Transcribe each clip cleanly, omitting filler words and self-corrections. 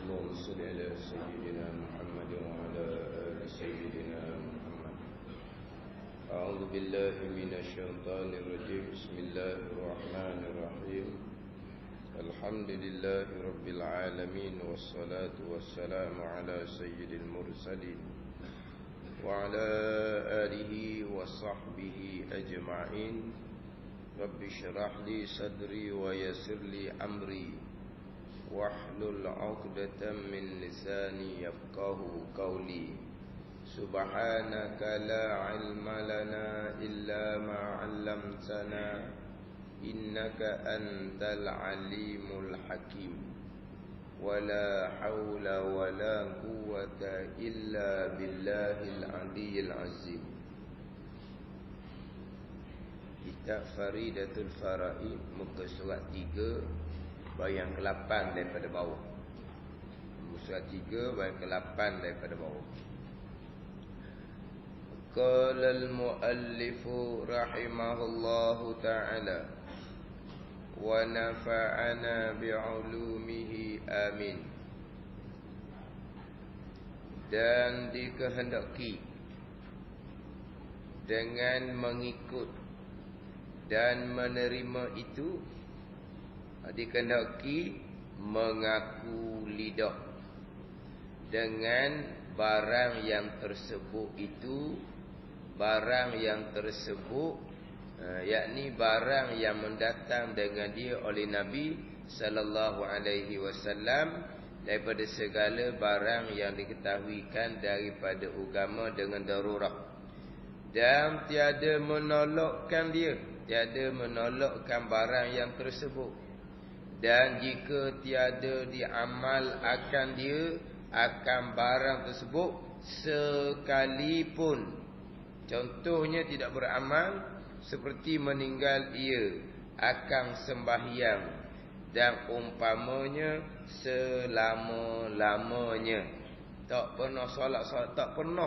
اللهم صل على سيدنا محمد وعلى آل سيدنا محمد. أعوذ بالله من الشيطان الرجيم. بسم الله الرحمن الرحيم. الحمد لله رب العالمين، والصلاة والسلام على سيد المرسلين وعلى آله وصحبه أجمعين. رب اشرح لي صدري ويسر لي أمري واحلل عقدة من لساني يفقه قولي. سبحانك لا علم لنا إلا ما علمتنا إنك أنت العليم الحكيم. ولا حول ولا قوة إلا بالله العلي العظيم. Kitab Faridatul Faraid, muka surat 3, bayang ke-8 daripada bawah. Muka surat 3, bayang ke-8 daripada bawah. Qala al-muallifu rahimahullahu ta'ala wa nafa'ana bi'ulumihi amin. Dan dikehendaki dengan mengikut dan menerima itu, dikehendaki mengaku lidah dengan barang yang tersebut itu, barang yang tersebut yakni barang yang mendatang dengan dia oleh Nabi sallallahu alaihi wasallam daripada segala barang yang diketahuikan daripada agama dengan darurat, dan tiada menolakkan dia, tiada menolakkan barang yang tersebut, dan jika tiada diamal akan dia, akan barang tersebut sekalipun, contohnya tidak beramal seperti meninggal ia akan sembahyang dan umpamanya selama-lamanya, tak pernah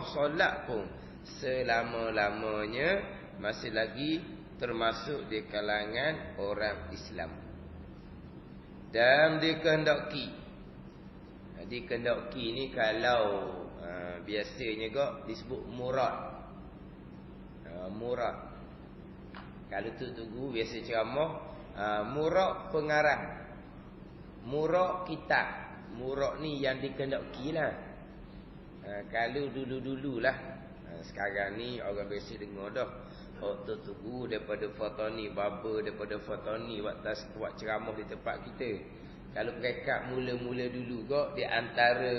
solat pun selama-lamanya, masih lagi termasuk di kalangan orang Islam. Dan dikehendaki, dikehendaki ni kalau biasanya kok disebut murad. Murad kalau tu biasa ceramah, murad pengarang, murad kitab. Murad ni yang dikehendaki lah. Kalau dulu-dululah, sekarang ni orang biasa dengar dah. Tu daripada Fatani, baba daripada Fatani buat ceramah di tempat kita. Kalau mereka mula-mula dulu kok, di antara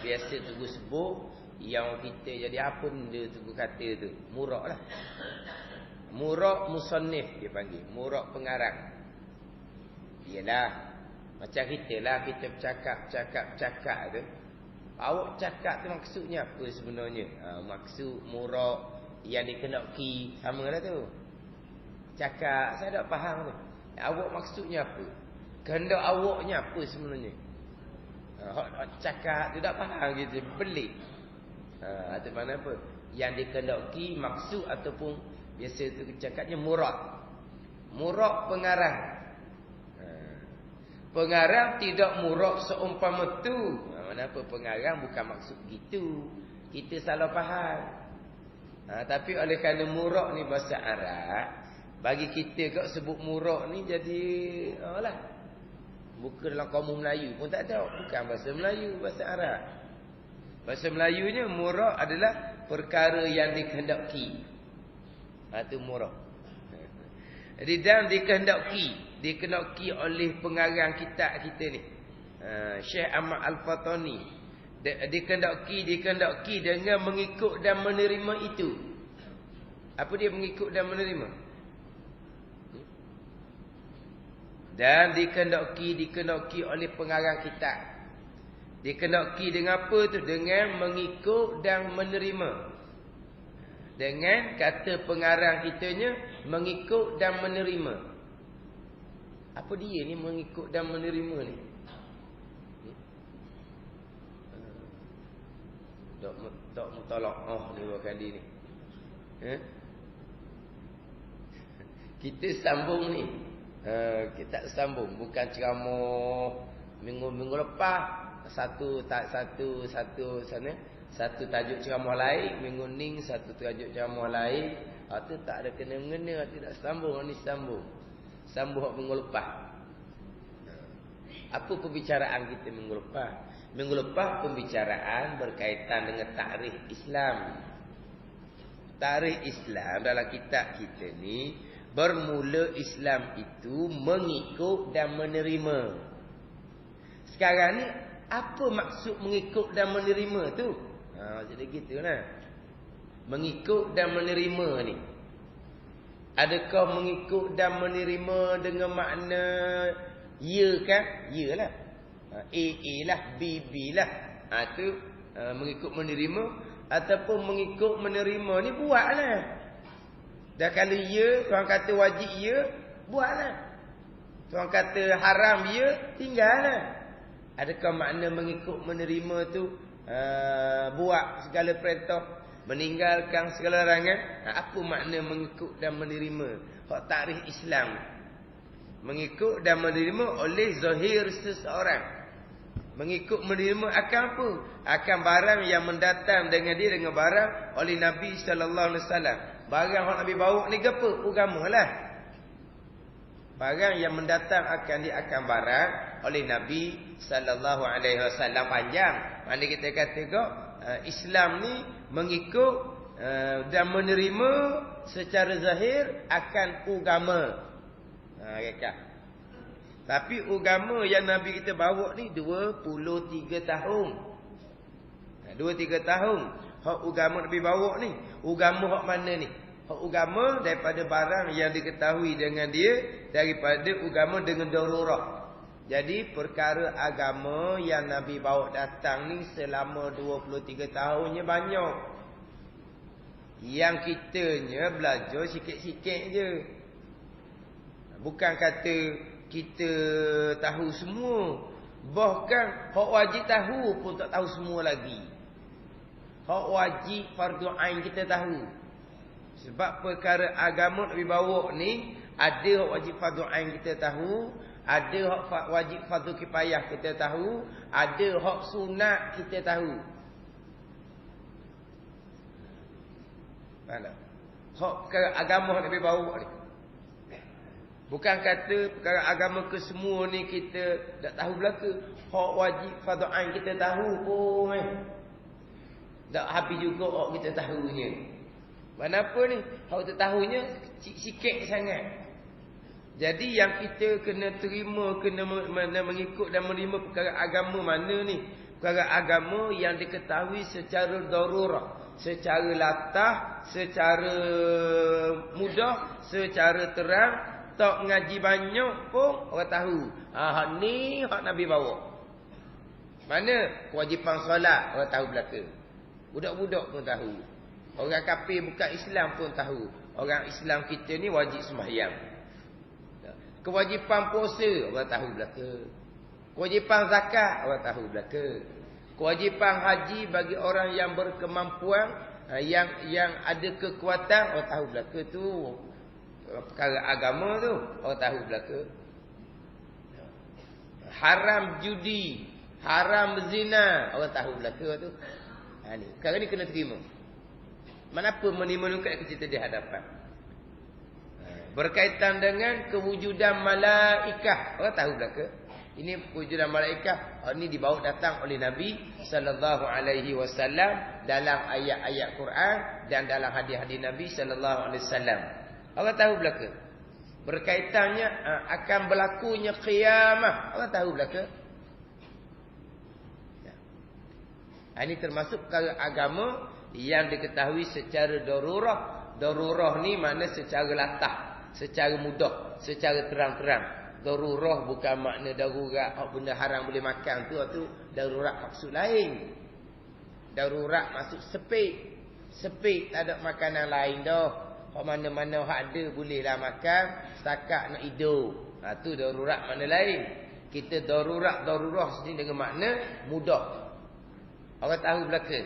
biasa tu sebut, yang kita jadi apa benda tu kata tu, murad lah. Murad musannif dia panggil, murad pengarang. Iyalah macam kita lah, kita bercakap tu. Awak cakap tu maksudnya apa sebenarnya? Maksud murad yang dikehendaki sama lah tu. Cakap saya tak faham tu. Awak maksudnya apa? Kehendak awaknya apa sebenarnya? Cakap tu tak faham gitu, pelik. Atau mana apa? Yang dikehendaki maksud ataupun biasa tu cakapnya murad. Murad pengarang. Pengarang tidak murad seumpama tu. Mana apa pengarang bukan maksud gitu. Kita salah faham. Tapi oleh kerana murad ni bahasa Arab, bagi kita kok sebut murad ni jadi bukan dalam kaum Melayu pun tak ada. Bukan bahasa Melayu, bahasa Arab. Bahasa Melayunya murad adalah perkara yang dikehendaki. Itu murad. Jadi dan dikehendaki oleh pengarang kitab kita ni, Syekh Ahmad Al-Fatani, dikehendaki dengan mengikut dan menerima itu. Apa dia mengikut dan menerima? Dan dikehendaki oleh pengarang kitab. Dikehendaki dengan apa tu? Dengan mengikut dan menerima. Dengan kata pengarang kitanya, mengikut dan menerima. Apa dia ni mengikut dan menerima ni? Tak mutalaah ni dua kali ni. Kita sambung ni. Kita sambung, bukan ceramah Minggu lepas satu tajuk ceramah lain, minggu ni satu tajuk ceramah lain. Tu tak ada kena-mengena, tidak sambung ni sambung. Sambung minggu lepas. Apa pembicaraan kita minggu lepas? Minggu lepas pembicaraan berkaitan dengan takrif Islam. Takrif Islam dalam kitab kita ni, bermula Islam itu mengikut dan menerima. Sekarang ni apa maksud mengikut dan menerima tu? Jadi gitulah. Mengikut dan menerima ni. Adakah mengikut dan menerima dengan makna ya kan? Ya lah. A lah, B lah. Tu mengikut menerima. Ataupun mengikut menerima ni buatlah. Dah kalau ya, Tuhan kata wajib ya, buatlah. Tuhan kata haram ya, tinggallah. Adakah makna mengikut menerima tu buat segala perintah, meninggalkan segala larangan? Apa makna mengikut dan menerima? Hak takrif Islam. Mengikut dan menerima oleh zahir seseorang. Mengikut menerima akan apa? Akan barang yang mendatang dengan dia, dengan barang oleh Nabi sallallahu alaihi wasallam. Barang yang Nabi bawa ni apa? Agamalah. Barang yang mendatang akan barang oleh Nabi sallallahu alaihi wasallam. Panjang. Mana kita kata kok Islam ni mengikut dan menerima secara zahir akan agama. Kata. Tapi agama yang Nabi kita bawa ni 23 tahun. 23 tahun. Hak agama Nabi bawa ni, agama hak mana ni? Hak agama daripada barang yang diketahui dengan dia, daripada agama dengan darurah. Jadi perkara agama yang Nabi bawa datang ni selama 23 tahunnya banyak. Yang kitanya belajar sikit-sikit je. Bukan kata kita tahu semua. Bahkan hak wajib tahu pun tak tahu semua lagi. Hak wajib fardu ain kita tahu. Sebab perkara agama Nabi bawa ni, ada hak wajib fardu ain kita tahu, ada hak wajib fardu kifayah kita tahu, ada hak sunat kita tahu. Faham tak? Hak perkara agama Nabi bawa ni. Bukan kata perkara agama ke semua ni kita tak tahu belaka. Hak wajib fardu ain kita tahu pun. Tak habis juga hak kita tahunya. Kenapa ni? Hak kita tahunya sikit sangat. Jadi yang kita kena terima, kena mengikut dan menerima perkara agama mana ni? Perkara agama yang diketahui secara darurah, secara latah, secara mudah, secara terang. Tak ngaji banyak pun orang tahu. Hak ni hak Nabi bawa. Mana kewajipan solat orang tahu belaka. Budak-budak pun tahu. Orang kafir bukan Islam pun tahu. Orang Islam kita ni wajib sembahyang. Kewajipan puasa orang tahu belaka. Kewajipan zakat orang tahu belaka. Kewajipan haji bagi orang yang berkemampuan, yang ada kekuatan orang tahu belaka tu. Perkara agama tu orang tahu belaka. Haram judi, haram zina orang tahu belaka tu. Ni perkara ni kena terima. Manapa menimbulkan kita di hadapan. Berkaitan dengan kewujudan malaikah orang tahu belaka. Ini kewujudan malaikah, ini dibawa datang oleh Nabi sallallahu alaihi wasallam dalam ayat-ayat Quran dan dalam hadis-hadis Nabi sallallahu alaihi wasallam. Orang tahu belaka. Berkaitannya akan berlakunya qiyamah. Orang tahu belaka. Ini termasuk perkara agama yang diketahui secara darurah. Darurah ni makna secara latah, secara mudah, secara terang-terang. Darurah bukan makna darurat benda haram boleh makan tu darurat maksud lain. Darurat maksud sepik. Sepik tak ada makanan lain dah. Hak mana-mana hak ada bolehlah makan, setakat nak hidup. Tu darurat makna lain. Kita darurah sini dengan makna mudah. Orang tahu belaka.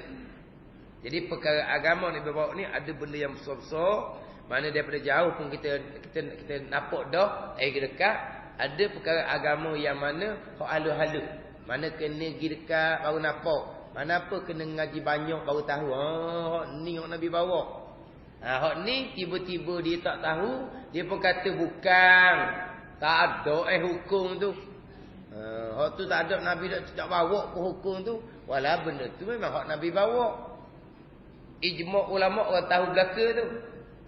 Jadi perkara agama ni bawa ni ada benda yang besar-besar, mana daripada jauh pun kita nampak dah, dekat. Ada perkara agama yang mana hak halus-halus. Mana kena pergi dekat baru nampak. Mana apa kena ngaji banyak baru tahu. Hak ni hak Nabi bawa. Hak ni tiba-tiba dia tak tahu, dia pun kata bukan. Tak ada hukum tu. Hak tu tak ada, Nabi tak bawa pun hukum tu. Walau benda tu memang hak Nabi bawa. Ijma' ulama orang tahu belaka tu.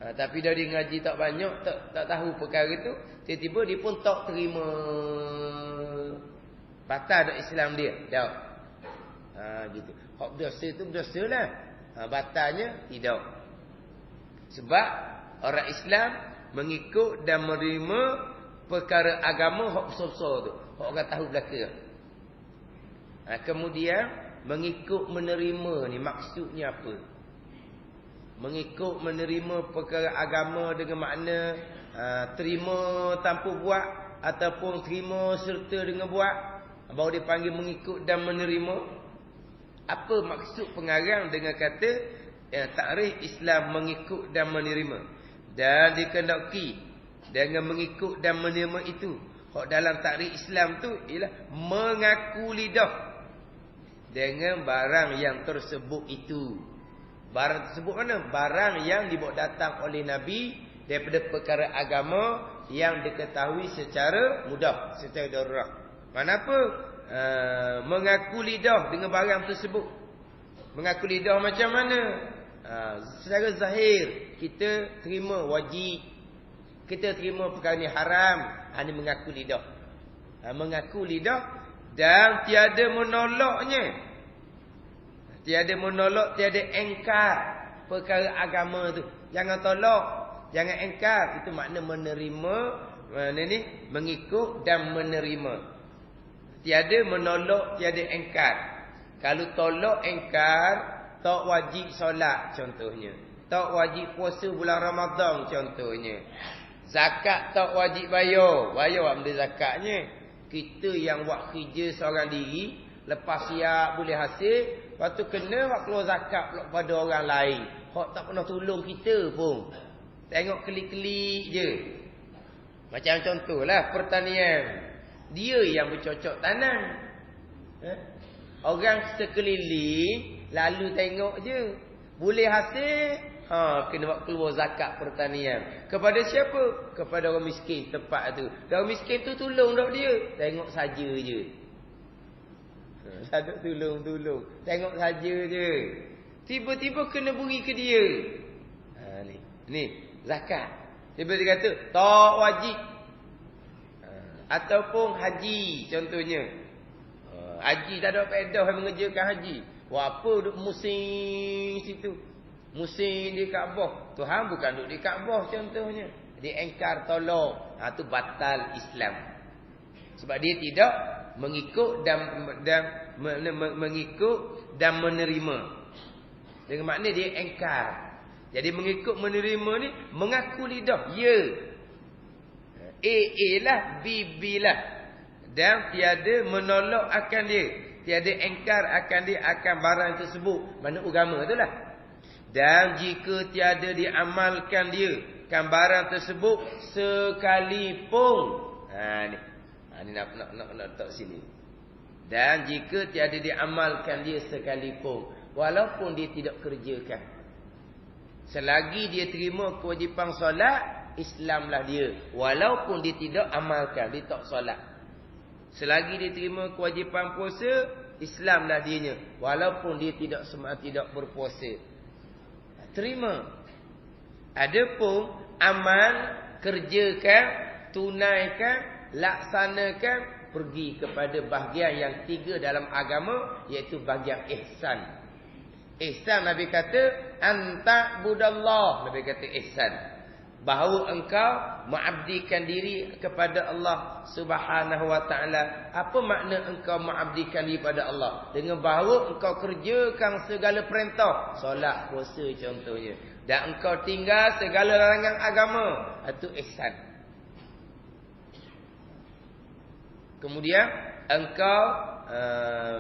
Tapi dah dia ngaji tak banyak, tak tahu perkara tu, tiba-tiba dia pun tak terima. Batal dak Islam dia. Dak. Gitu. Hak dosa tu berdosalah. Batalnya tidak. Sebab orang Islam mengikut dan menerima perkara agama hak besar-besar tu. Hak orang tahu belaka. Kemudian mengikut menerima ni maksudnya apa? Mengikut menerima perkara agama dengan makna terima tanpa buat ataupun terima serta dengan buat, baru dipanggil mengikut dan menerima. Apa maksud pengarang dengan kata takrif Islam mengikut dan menerima? Dan dikehendaki dengan mengikut dan menerima itu, hak dalam takrif Islam tu ialah mengaku lidah dengan barang yang tersebut itu. Barang tersebut mana? Barang yang dibawa datang oleh Nabi daripada perkara agama yang diketahui secara mudah, secara darurat. Mana apa? Mengaku lidah dengan barang tersebut. Mengaku lidah macam mana? Secara zahir kita terima wajib, kita terima perkara ni haram. Ini mengaku lidah. Mengaku lidah dan tiada menolaknya. Tiada menolak, tiada engkar perkara agama tu. Jangan tolak, jangan engkar. Itu makna menerima, mana ni? Mengikut dan menerima. Tiada menolak, tiada engkar. Kalau tolak, engkar, tak wajib solat contohnya. Tak wajib puasa bulan Ramadan contohnya. Zakat tak wajib bayar. Bayar benda zakatnya. Kita yang buat kerja seorang diri, lepas siap boleh hasil, lepas tu kena buat keluar zakat pula pada orang lain. Hak tak pernah tolong kita pun. Tengok klik-klik je. Macam contohlah pertanian. Dia yang bercocok tanam. Orang sekeliling lalu tengok je. Boleh hasil, kena buat keluar zakat pertanian. Kepada siapa? Kepada orang miskin tempat tu. Orang miskin tu tolong dak dia. Tengok saja je. Tak ada tolong. Tengok saja je. Tiba-tiba kena beri ke dia. Ni zakat. Tiba-tiba kata tak wajib. Ataupun haji contohnya. Haji tak ada faedah mengerjakan haji. Apa duk musim situ. Musim di Kaabah. Tuhan bukan duk di Kaabah contohnya. Dia engkar tolak. Tu batal Islam. Sebab dia tidak mengikut mengikut dan menerima. Dengan makna dia engkar. Jadi mengikut menerima ni mengaku lidah. Ya. A lah, B lah. Dan tiada menolak akan dia. Tiada engkar akan dia akan barang tersebut. Mana agama itulah. Dan jika tiada diamalkan dia kan barang tersebut sekalipun. Ni nak letak sini. Dan jika tiada diamalkan dia sekalipun, walaupun dia tidak kerjakan, selagi dia terima kewajipan solat, Islamlah dia. Walaupun dia tidak amalkan, dia tak solat. Selagi dia terima kewajipan puasa, Islamlah dianya. Walaupun dia tidak berpuasa. Terima. Adapun amal, kerjakan, tunaikan, laksanakan, pergi kepada bahagian yang 3 dalam agama, iaitu bahagian ihsan. Ihsan Nabi kata anta budallah. Nabi kata ihsan, bahawa engkau mengabdikan diri kepada Allah Subhanahu wa taala. Apa makna engkau mengabdikan diri kepada Allah? Dengan bahawa engkau kerjakan segala perintah, solat, puasa contohnya, dan engkau tinggal segala larangan agama. Itu ihsan. Kemudian engkau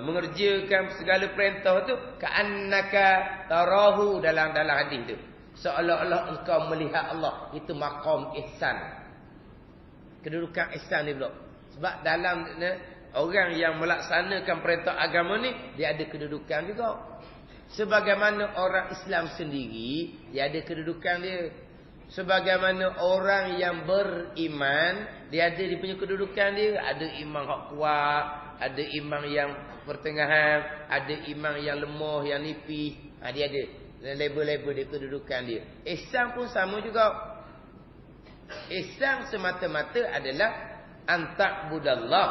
mengerjakan segala perintah tu ka'annaka tarahu, dalam hadis tu, seolah-olah engkau melihat Allah. Itu maqam ihsan. Kedudukan ihsan ni pula. Sebab dalam orang yang melaksanakan perintah agama ni, dia ada kedudukan juga. Sebagaimana orang Islam sendiri, dia ada kedudukan dia. Sebagaimana orang yang beriman, dia ada dia punya kedudukan dia. Ada iman hak kuat, ada iman yang pertengahan, ada iman yang lemah, yang nipis. Dia ada label-label dia, kedudukan dia. Ihsan pun sama juga. Ihsan semata-mata adalah anta'budallah,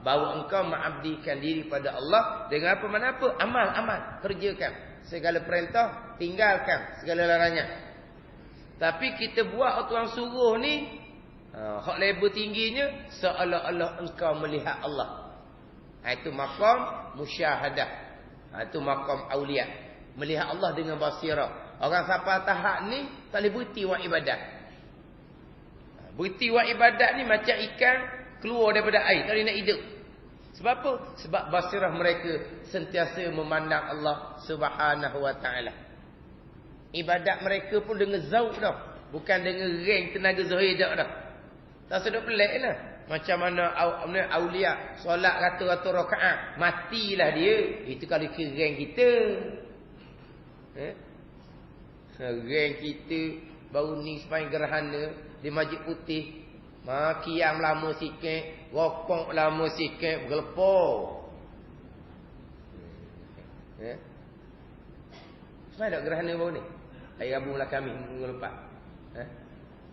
bahawa engkau mengabdikan diri pada Allah dengan apa mana apa, amal, kerjakan segala perintah, tinggalkan segala larangan. Tapi kita buat orang suruh ni, hak level tingginya, seolah-olah engkau melihat Allah. Itu maqam musyahadah. Itu maqam aulia, melihat Allah dengan basirah. Orang siapa tahap ni tak boleh berhenti buat ibadat. Berhenti buat ibadat ni macam ikan keluar daripada air, tak boleh nak hidup. Sebab apa? Sebab basirah mereka sentiasa memandang Allah Subhanahu wa taala. Ibadat mereka pun dengan zauk dah, bukan dengan rank tenaga zahir dah. Tak sedap pelik lah. Macam mana aulia solat ratus-ratus rakaat, matilah dia. Itu kalau ke rank kita. Rank kita baru ni sepanjang gerhana di Masjid Putih, qiyam lama sikit, rokok lama sikit, bergelepor. Semai tak gerhana baru ni? Hari Rabu lah kami minggu lepas.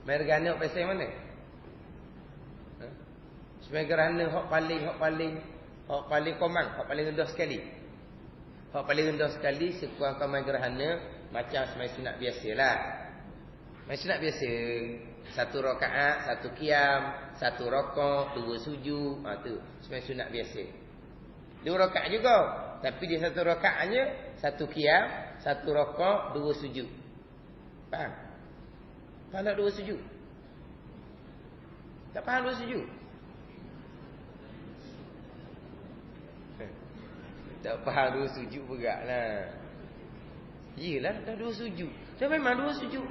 Main gerhana pasal mana? Semai gerhana hak paling komang, hak paling rendah sekali. Hak paling rendah sekali sekurang-kurang main gerhana macam semai sunat biasalah. Main sunat biasa, 1 rakaat, 1 qiyam, 1 rokok, 2 sujud. Tu semai sunat biasa. 2 rakaat juga, tapi dia 1 rakaatnya 1 qiyam, 1 rokok, 2 sujud. Faham? Faham tak 2 sujud? Tak faham 2 sujud? Tak faham 2 sujud beratlah. Yelah, dah 2 sujud. Dah memang 2 sujud.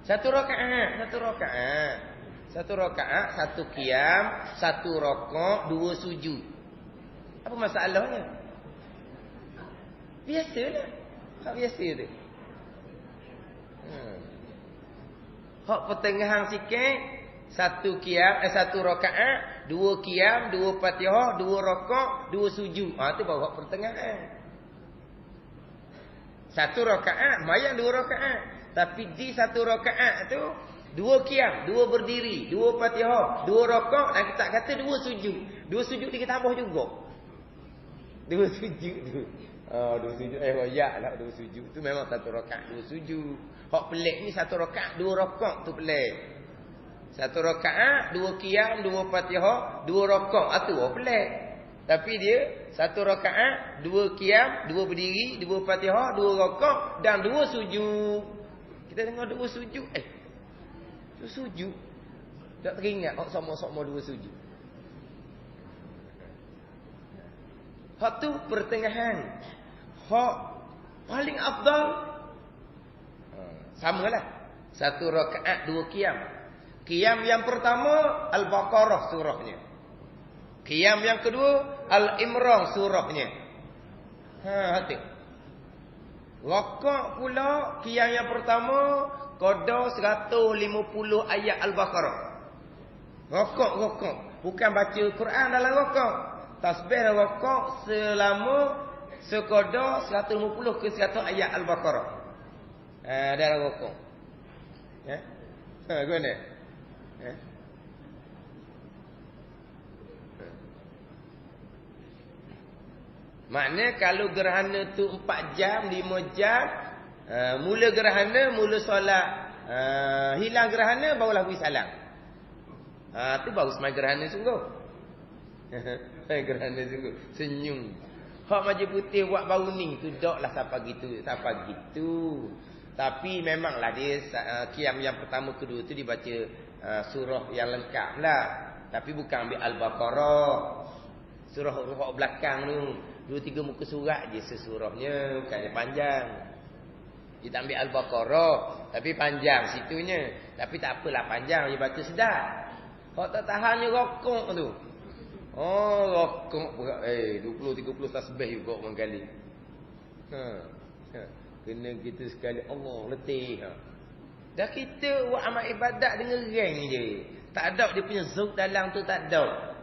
1 rakaat, 1 rakaat. 1 rakaat, 1 qiyam, 1 rokok, 2 sujud. Apa masalahnya? Biasalah. Hak biasa tu. Hak pertengahan sikit, 1 qiyam, 1 rakaat, 2 qiyam, 2 Fatihah, 2 rokok, 2 sujud. Tu baru hak pertengahan. 1 rakaat, mayang 2 rakaat. Tapi di 1 rakaat tu 2 qiyam, 2 berdiri, 2 Fatihah, 2 rokok, dan kita kata 2 sujud. 2 sujud kita tambah juga. 2 sujud tu. 2 sujud royak lah 2 sujud tu memang 1 rakaat 2 sujud. Hak pelik ni 1 rakaat 2 rokok tu pelik. 1 rakaat 2 qiyam, 2 Fatihah, 2 rokok. Tu pelik. Tapi dia 1 rakaat 2 qiyam, 2 berdiri, 2 Fatihah, 2 rokok dan 2 sujud. Kita dengar 2 sujud. 2 sujud. Tak teringat sama-sama 2 sujud. Hak tu pertengahan. Hak paling afdal samalah. 1 rakaat 2 qiyam. Qiyam yang pertama Al-Baqarah surahnya. Qiyam yang kedua Al-Imran surahnya. Hati. Rakaat pula qiyam yang pertama qada 150 ayat Al-Baqarah. Rakaat. Bukan baca Quran dalam rakaat. Tasbih dalam rakaat selama sekadar 150 ke 100 ayat Al-Baqarah. Dalam rakaat. Gimana? Makna kalau gerhana tu 4 jam, 5 jam, mula gerhana, mula solat, hilang gerhana, barulah beri salam. Tu baru semai gerhana sungguh. Gerhana sungguh. Senyum. Hak Masjid Putih buat baru ni tu daklah siapa gitu. Tapi memanglah dia qiyam yang pertama kedua tu dibaca surah yang lengkap lah. Tapi bukan ambil Al-Baqarah. Surah belakang tu 2-3 muka surat je sesurahnya, bukannya panjang. Dia tak ambil Al-Baqarah, tapi panjang situnya. Tapi tak apalah panjang, dia baca sedap. Hak tak tahannya rokok tu. Oh, rokok berat. 20-30 tasbih juga mengkali. Kena kita sekali Allah letih. Dah kita buat amal ibadat dengan reng je. Tak ada dia punya zuk dalam tu, tak ada.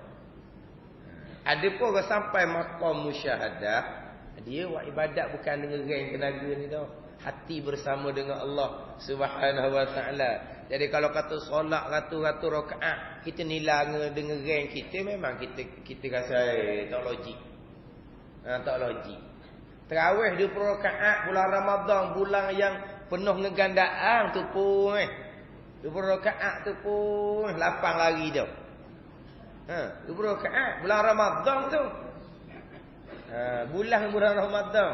Ada pun orang sampai maqam musyahadah, dia buat ibadat bukan dengan reng tenaga ni tau. Hati bersama dengan Allah Subhanahu wa taala. Jadi kalau kata solat ratus-ratus rakaat, kita nilai dengan reng kita, memang kita rasa tak logik. Tak logik. Tarawih 20 rakaat bulan Ramadan, bulan yang penuh dengan gandaan tu pun 20 rakaat tu pun lapang lagi dah. 20 rakaat bulan Ramadan tu. Bulan Ramadan.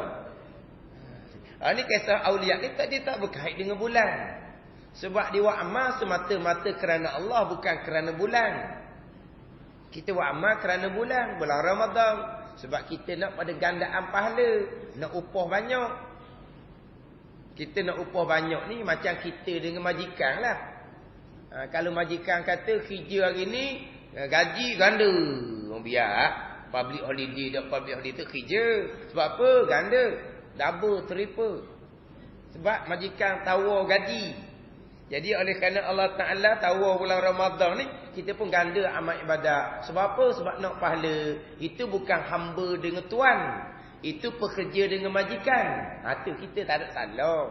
Ini kisah aulia ni dia tak berkait dengan bulan. Sebab dia buat amal semata-mata kerana Allah, bukan kerana bulan. Kita buat amal kerana bulan Ramadan. Sebab kita nak pada gandaan pahala, nak upah banyak. Kita nak upah banyak ni macam kita dengan majikan lah. Kalau majikan kata kerja hari ni gaji ganda, biar public holiday dak public holiday tu kerja. Sebab apa? Ganda, double, triple. Sebab majikan tawar gaji. Jadi oleh kerana Allah Ta'ala tawar bulan Ramadan ni, kita pun ganda amal ibadat. Sebab apa? Sebab nak pahala. Itu bukan hamba dengan tuan, itu pekerja dengan majikan. Itu kita tak ada salah.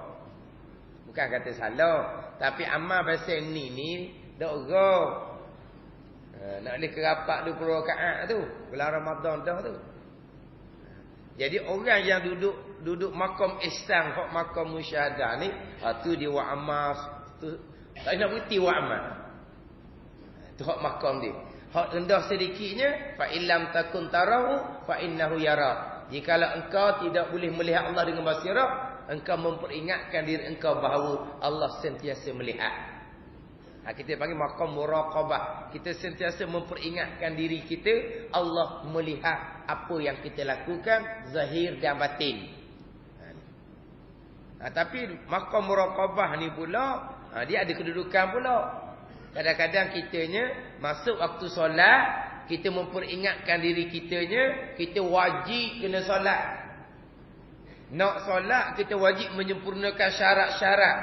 Bukan kata salah, tapi amal bahasa ni dak gok. Nak boleh kerapat 20 rakaat tu bulan Ramadan dah tu. Jadi orang yang duduk makam ihsan, hak makam musyahadah ni, tu dia buat amal tu, tak nak berhenti buat amal. Tu hak makam dia. Hak rendah sedikitnya, fa illam takun tarahu fa innahu yara. Jikalau engkau tidak boleh melihat Allah dengan basirah, engkau memperingatkan diri engkau bahawa Allah sentiasa melihat. Kita panggil maqam muraqabah. Kita sentiasa memperingatkan diri kita, Allah melihat apa yang kita lakukan, zahir dan batin. Tapi maqam muraqabah ni pula, dia ada kedudukan pula. Kadang-kadang kitanya masuk waktu solat, kita memperingatkan diri kitanya, kita wajib kena solat. Nak solat, kita wajib menyempurnakan syarat-syarat,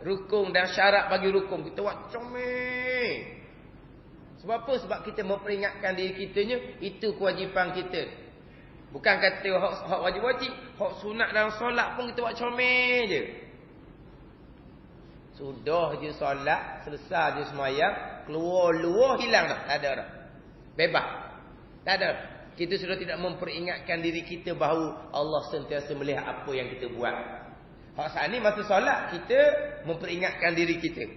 rukun dan syarat bagi rukun. Kita buat comel. Sebab apa? Sebab kita memperingatkan diri kitanya, itu kewajipan kita. Bukan kata hak wajib-wajib, hak sunat dalam solat pun kita buat comel je. Sudah je solat, selesai je semayang, keluar hilang dah, tak ada dah. Bebas. Tak ada. Kita sudah tidak memperingatkan diri kita bahawa Allah sentiasa melihat apa yang kita buat. Hak saat ni masa solat, kita memperingatkan diri kita,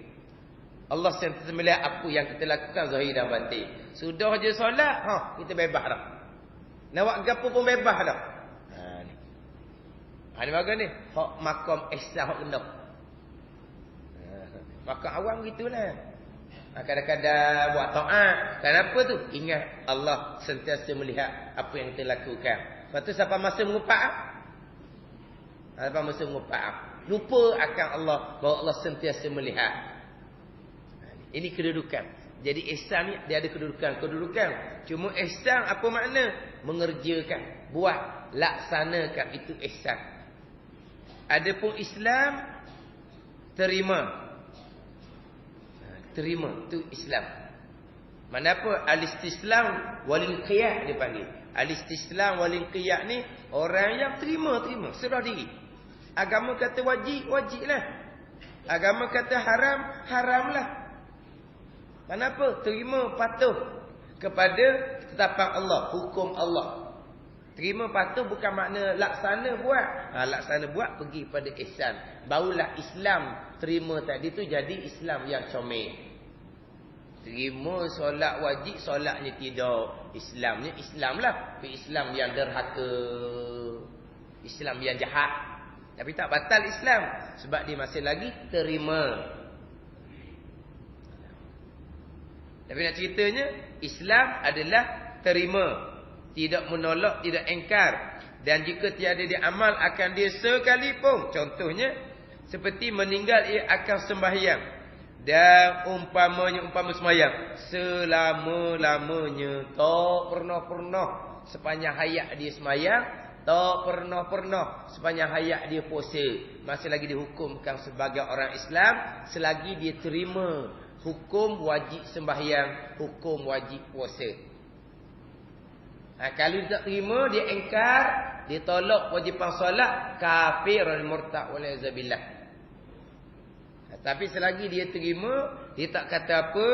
Allah sentiasa melihat apa yang kita lakukan zahir dan batin. Sudah je solat, kita bebas dah. Nak buat gapo pun bebas dah. Ni. Ni bagus ni. Hak makam ihsan, hak rendah. Makam awam gitulah. Kadang-kadang buat taat. Kenapa tu? Ingat Allah sentiasa melihat apa yang kita lakukan. Lepas tu sampai masa mengupak, sampai masa mengupak, lupa akan Allah, bahawa Allah sentiasa melihat. Ini kedudukan. Jadi ihsan ni dia ada kedudukan. Cuma ihsan apa makna? Mengerjakan, buat, laksanakan, itu ihsan. Adapun Islam, terima tu Islam. Mana apa? Al-istislam wal-inqiyad dia panggil. Al-istislam wal-inqiyad ni orang yang terima, serah diri. Agama kata wajiblah. Agama kata haramlah. Kenapa? Terima, patuh kepada ketetapan Allah, hukum Allah. Terima, patuh bukan makna laksana buat. Laksana buat pergi pada ihsan. Barulah Islam terima tadi tu jadi Islam yang comel. Terima solat wajib, solatnya tidak. Islamnya Islam lah. Tapi Islam yang derhaka, Islam yang jahat. Tapi tak batal Islam, sebab dia masih lagi terima. Tapi nak ceritanya, Islam adalah terima, tidak menolak, tidak engkar. Dan jika tiada diamal akan dia sekalipun. Contohnya, Seperti meninggal ia akan sembahyang. Dan umpama sembahyang selama-lamanya, tak pernah sepanjang hayat dia sembahyang, tak pernah sepanjang hayat dia puasa, masih lagi dihukumkan sebagai orang Islam selagi dia terima hukum wajib sembahyang, hukum wajib puasa. Kalau dia tak terima, dia engkar, dia tolak wajiban solat, kafir dan murtad wal-iyazubillah. Tapi selagi dia terima, dia tak kata apa,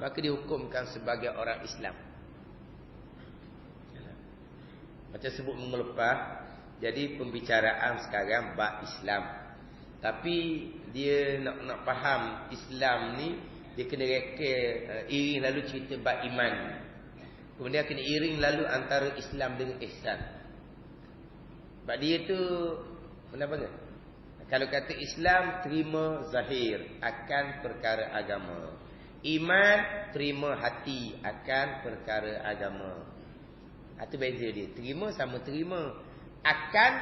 maka dihukumkan sebagai orang Islam. Macam sebut minggu lepas, jadi pembicaraan sekarang bab Islam. Tapi dia nak faham Islam ni, dia kena reka iring lalu cerita bab iman. Kemudian kena iring lalu antara Islam dengan ihsan. Sebab dia tu kenapa ke? Kalau kata Islam terima zahir akan perkara agama. Iman terima hati akan perkara agama. Itu beza dia. Terima sama terima. Akan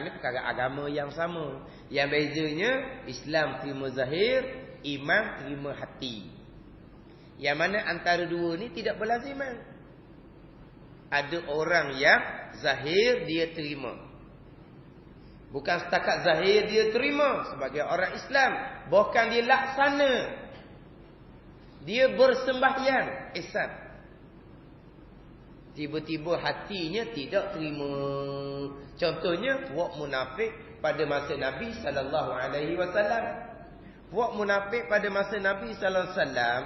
ni perkara agama yang sama. Yang bezanya Islam terima zahir, iman terima hati. Yang mana antara dua ni tidak berlaziman. Ada orang yang zahir dia terima. Bukan setakat zahir dia terima sebagai orang Islam, bahkan dia laksana. Dia bersembahyang ihsan. Tiba-tiba hatinya tidak terima. Contohnya puak munafik pada masa Nabi sallallahu alaihi wasallam. Puak munafik pada masa Nabi sallallahu alaihi wasallam,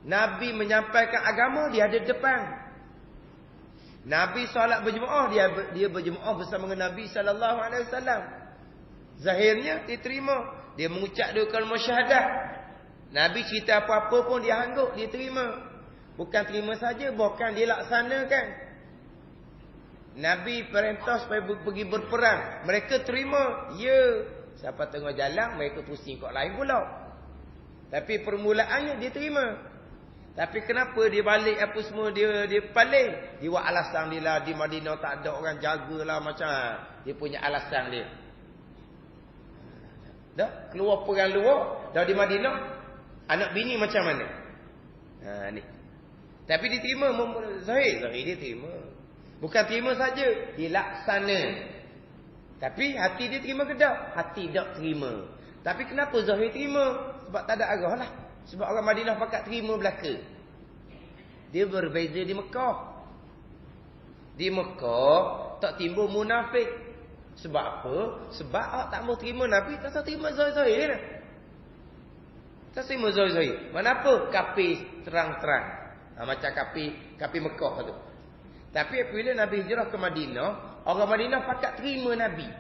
Nabi menyampaikan agama, dia ada depan. Nabi solat berjemaah, dia berjemaah bersama dengan Nabi sallallahu alaihi wasallam. Zahirnya diterima, dia mengucap dua kalimah syahadah. Nabi cerita apa-apa pun dia anggap, dia terima. Bukan terima saja, bahkan dia laksanakan. Nabi perintah supaya pergi berperang, mereka terima. Ya, siapa tengah jalan mereka pusing kat lain pula. Tapi permulaannya dia terima. Tapi kenapa dia balik apa semua dia paling? Dia buat alasan dia lah, di Madinah tak ada orang jagalah macam. Dia punya alasan dia. Dah keluar perang luar, dah di Madinah, anak bini macam mana? Ni. Tapi dia terima zahir dia terima. Bukan terima saja, dia laksana. Tapi hati dia terima ke tak? Hati tak terima. Tapi kenapa zahir terima? Sebab tak ada arah lah. Sebab orang Madinah pakat terima belaka. Dia berbeza di Mekah. Di Mekah tak timbul munafik. Sebab apa? Sebab awak tak mau terima Nabi, tak terima zahir-zahir. Tak terima zahir-zahir. Kenapa? Kafir terang-terang. Macam kafir Mekah tu. Tapi apabila Nabi hijrah ke Madinah, orang Madinah pakat terima Nabi.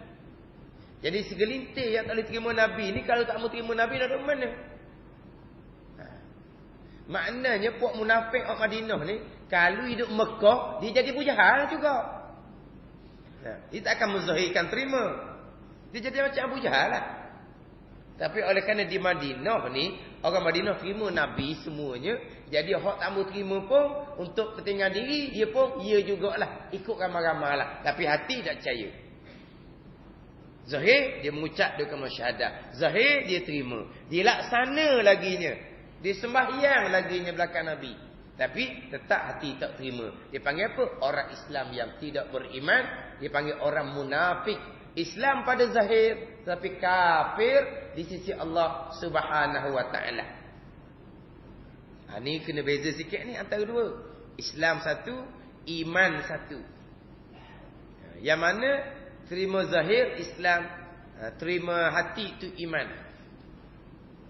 Jadi segelintir yang tak boleh terima Nabi ni, kalau tak mau terima Nabi, nak duduk mana? Maknanya puak munafik orang Madinah ni, kalau hidup Mekah, dia jadi bujahal juga. Dia tak akan menzahirkan terima. Dia jadi macam Abu Jahal lah. Tapi oleh kerana di Madinah ni, orang Madinah terima Nabi semuanya. Jadi orang tak mau terima pun, untuk kepentingan diri, dia pun, ya jugalah. Ikut ramai-ramai lah. Tapi hati tak percaya. Zahir, dia mengucap dia kalimah syahadah. Zahir, dia terima. Dia laksana laginya. Dia sembahyang laginya belakang Nabi. Tapi tetap hati tak terima. Dia panggil apa? Orang Islam yang tidak beriman. Dia panggil orang munafik. Islam pada zahir, tapi kafir di sisi Allah Subhanahu wa ta'ala. Ni kena beza sikit ni antara dua. Islam satu, iman satu. Yang mana terima zahir Islam, terima hati itu iman.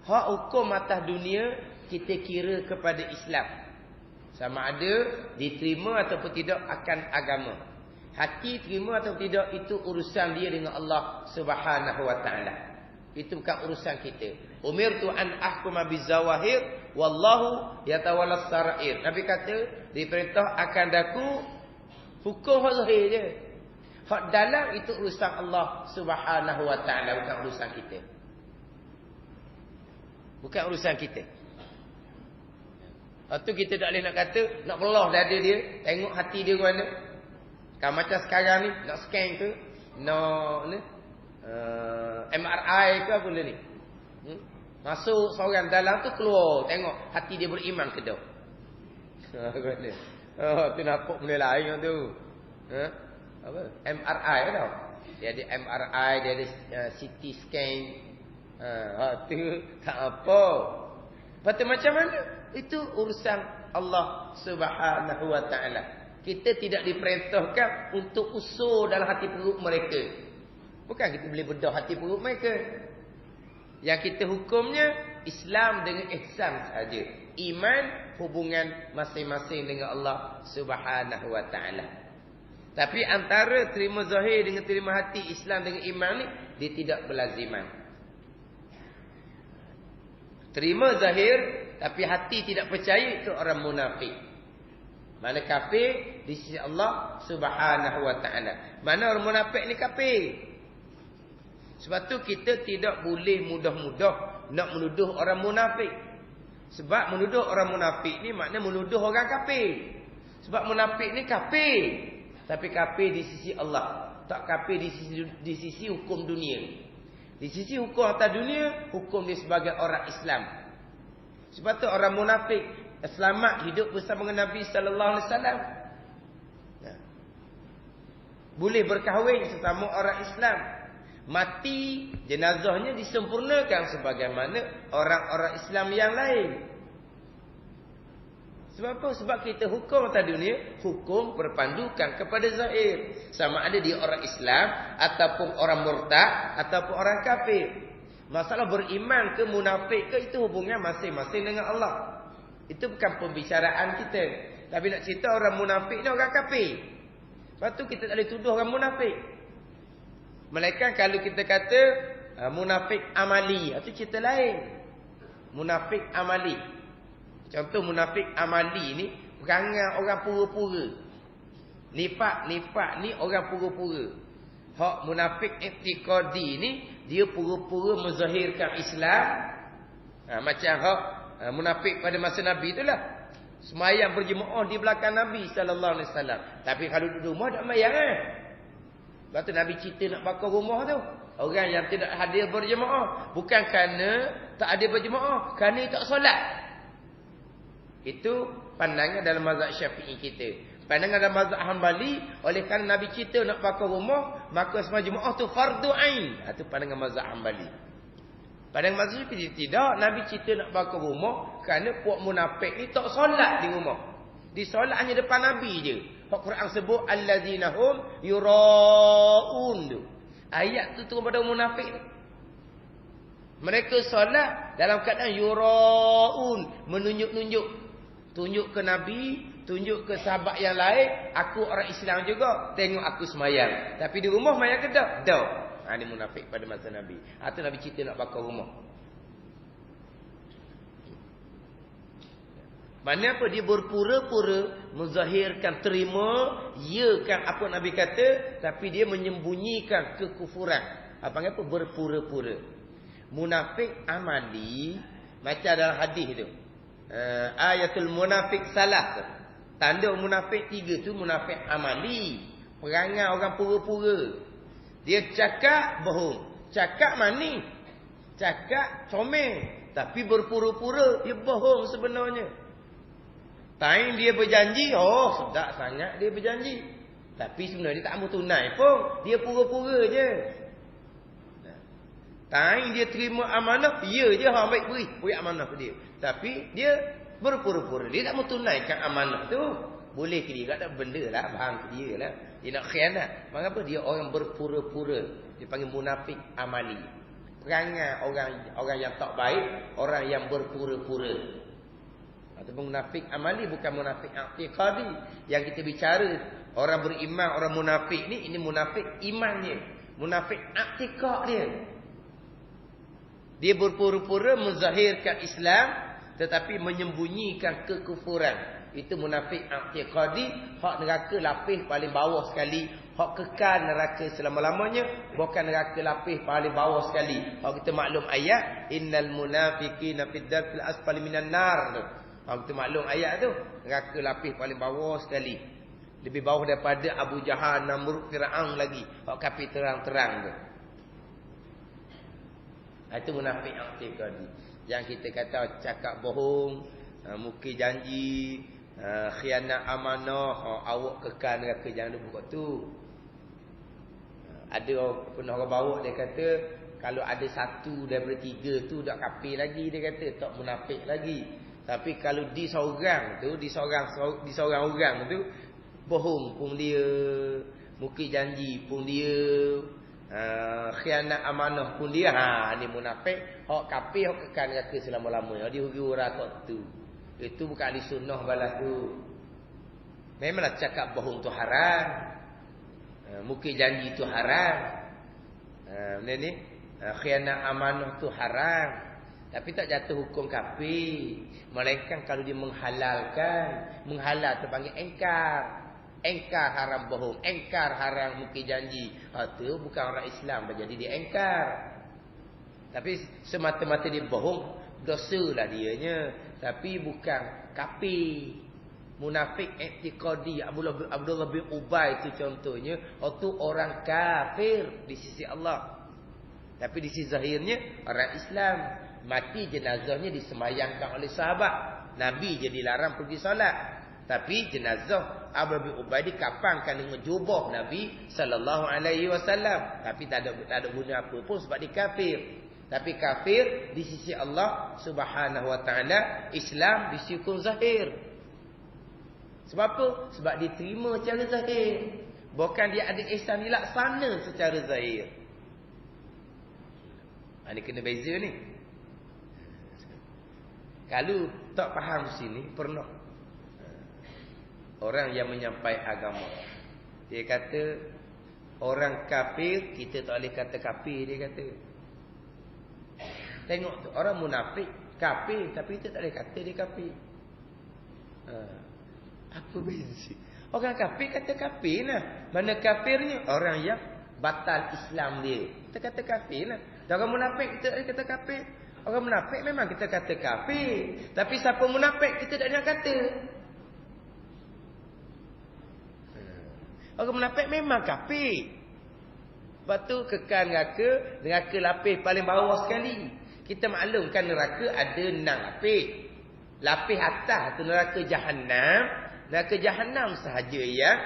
Hak hukum atas dunia kita kira kepada Islam. Sama ada diterima ataupun tidak akan agama. Hati terima atau tidak, itu urusan dia dengan Allah Subhanahu wa ta'ala. Itu bukan urusan kita. Umirtu an ahkuma bizawahir wallahu yatawallas sarair. Nabi kata, diperintah akan daku hukum hak zahir je. Hak dalam itu urusan Allah Subhanahu wa ta'ala, bukan urusan kita. Bukan urusan kita. Lepas tu kita tak boleh nak kata, nak belah dada dia, tengok hati dia ke mana. Kan macam sekarang ni, nak scan ke, nak ni, MRI ke apa ni? Masuk seorang dalam tu keluar, tengok hati dia beriman ke tak. Tu nampak benda lain tu. Apa? MRI tau. Dia ada MRI, dia ada CT scan. Tu tak apa. Lepas macam mana? Itu urusan Allah Subhanahu wa taala. Kita tidak diperintahkan untuk usur dalam hati perut mereka. Bukan kita boleh bedah hati perut mereka. Yang kita hukumnya Islam dengan ihsan saja. Iman hubungan masing-masing dengan Allah Subhanahu wa taala. Tapi antara terima zahir dengan terima hati, Islam dengan iman ni dia tidak berlaziman. Terima zahir tapi hati tidak percaya, itu orang munafik. Mana kafir di sisi Allah Subhanahu wa taala. Mana orang munafik ni kafir. Sebab tu kita tidak boleh mudah-mudah nak menuduh orang munafik. Sebab menuduh orang munafik ni makna menuduh orang kafir. Sebab munafik ni kafir. Tapi kafir di sisi Allah. Tak kafir di sisi hukum dunia. Di sisi hukum atas dunia, hukum dia sebagai orang Islam. Sebab tu orang munafik selamat hidup bersama dengan Nabi sallallahu alaihi wasallam. Boleh berkahwin sesama orang Islam. Mati jenazahnya disempurnakan sebagaimana orang-orang Islam yang lain. Sebab apa? Sebab kita hukum atas dunia, hukum berpandukan kepada zahir. Sama ada dia orang Islam ataupun orang murtad ataupun orang kafir. Masalah beriman ke munafik ke, itu hubungan masing-masing dengan Allah. Itu bukan pembicaraan kita. Tapi nak cerita orang munafik ni orang kafir. Lepas tu kita tak boleh tuduh orang munafik. Melainkan kalau kita kata munafik amali, itu cerita lain. Munafik amali. Contoh munafik amali ni perangai orang pura-pura. Nifak ni orang pura-pura. Hak munafik i'tiqadi ni dia pura-pura menzahirkan Islam. Macam hak munafik pada masa Nabi itulah. Semayang berjemaah di belakang Nabi sallallahu alaihi wasallam. Tapi kalau duduk rumah tak semayang Lepas tu Nabi cerita nak bakar rumah tu. Orang yang tidak hadir berjemaah. Bukan kerana tak hadir berjemaah. Kerana tak solat. Itu pandangan dalam mazhab Syafi'i kita. Pandangan dalam mazhab Hanbali, oleh kerana Nabi cerita nak bakar rumah, maka semua jemaah tu fardu ain. Itu pandangan mazhab Hanbali. Pandangan mazhab Syafi'i tidak. Nabi cerita nak bakar rumah kerana puak munafik ni tak solat di rumah. Di solat hanya depan Nabi je. Al-Quran sebut allazina hum yuraun. Ayat tu turun pada munafik. Mereka solat dalam keadaan yuraun, menunjuk-nunjuk. Tunjuk ke Nabi, tunjuk ke sahabat yang lain, aku orang Islam juga, tengok aku semayang. Tapi di rumah semayang ke tak? Tak. Ini munafik pada masa Nabi. Atau Nabi cerita nak bakar rumah. Mana apa? Dia berpura-pura menzahirkan terima, iakan apa Nabi kata, tapi dia menyembunyikan kekufuran. Apa apa? Berpura-pura. Munafik amali, macam dalam hadis tu. Ayatul munafik salah tu. Tanda munafik 3 tu munafik amali. Perangai orang pura-pura. Dia cakap bohong. Cakap manis. Cakap comel. Tapi berpura-pura dia bohong sebenarnya. Time dia berjanji, sedap sangat dia berjanji. Tapi sebenarnya dia tak mahu tunai pun. Dia pura-pura je. Time dia terima amanah, ya je ambil beri amanah ke dia. Tapi dia berpura-pura. Dia tak mahu tunaikan amanah tu. Boleh ke dia? Tak benda lah. Faham ke dia lah. Dia nak khianat. Mengapa? Dia orang berpura-pura. Dia panggil munafik amali. Perangai orang yang tak baik. Orang yang berpura-pura. Ataupun munafik amali, bukan munafik i'tiqadi. Yang kita bicara orang beriman, orang munafik ni, ini munafik imannya, munafik i'tiqad dia. Dia berpura-pura menzahirkan Islam tetapi menyembunyikan kekufuran. Itu munafik i'tiqadi. Hak neraka lapis paling bawah sekali. Hak kekal neraka selama-lamanya, bukan neraka lapis paling bawah sekali. Hak kita maklum ayat innal munafiqina fid darkil asfali minan nar tu. Kita maklum ayat tu. Neraka lapis paling bawah sekali. Lebih bawah daripada Abu Jahal, Namrud, Fir'aun lagi. Hak kafir terang-terang tu. Itu munafik i'tiqadi. Yang kita kata cakap bohong, mukir janji, khianat amanah, awak kekal neraka, jangan buat tu. Ada pernah orang bawa dia kata kalau ada satu daripada tiga tu dak kafir lagi, dia kata tak munafik lagi. Tapi kalau di seorang orang tu bohong pun dia, mukir janji pun dia, khianat amanah pun dia, ni munafik, hak kafir, hak kekal neraka selama-lamanya. Dia huru rakat tu. Itu bukan ahli sunnah balas tu. Memanglah cakap bohong tu haram. Mukir janji tu haram. Benda ni khianat amanah tu haram. Tapi tak jatuh hukum kafir. Melainkan kalau dia menghalalkan. Menghalal terpanggil engkar. Engkar haram bohong, engkar haram mukir janji. Itu bukan orang Islam dah jadi dia engkar. Tapi semata-mata dia bohong, dosalah dianya. Tapi bukan kafir. Munafik i'tiqadi, Abdullah bin Ubay itu contohnya, itu orang kafir di sisi Allah. Tapi di sisi zahirnya orang Islam. Mati jenazahnya disemayangkan oleh sahabat. Nabi je dilarang pergi solat. Tapi jenazah Abdullah bin Ubay dikapangkan dengan jubah Nabi sallallahu alaihi wasallam. Tapi tak ada guna apa pun sebab dia kafir. Tapi kafir di sisi Allah Subhanahu wa taala, Islam di sisi hukum zahir. Sebab apa? Sebab diterima secara zahir. Bukan dia ada ihsan dilaksana secara zahir. Ini kena beza ni. Kalau tak faham sini, pernah orang yang menyampai agama, dia kata orang kafir kita tak boleh kata kafir, dia kata. Tengok tu, orang munafik kafir tapi kita tak boleh kata dia kafir. Apa beza? Orang kafir kata kafir lah. Mana kafirnya? Orang yang batal Islam dia, kita kata kafir lah. Dan orang munafik kita kata kafir. Orang munafik memang kita kata kafir. Tapi siapa munafik kita tak nak kata. Orang munafik memang kafir. Lepas tu kekal neraka lapis paling bawah sekali. Kita maklumkan neraka ada 6 lapis. Lapis atas tu neraka Jahannam. Neraka Jahannam sahaja yang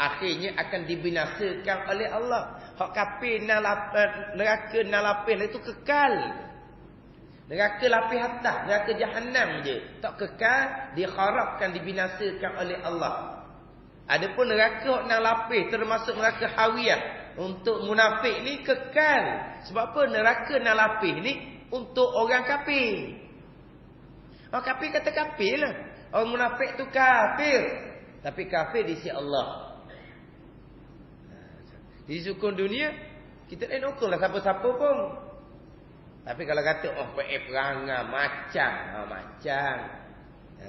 akhirnya akan dibinasakan oleh Allah. Hak kafir neraka 6 lapis itu kekal. Neraka lapis atas, neraka Jahannam je tak kekal, dikharapkan, dibinasakan oleh Allah. Adapun neraka 6 lapis termasuk neraka Hawiyah untuk munafik ni kekal. Sebab apa? Neraka 6 lapis ni untuk orang kafir. Orang kafir kata kafir lah. Orang munafik tu kafir. Tapi kafir di sisi Allah. Di hukum dunia kita tak nak ukur lah siapa-siapa pun. Tapi kalau kata perangai macam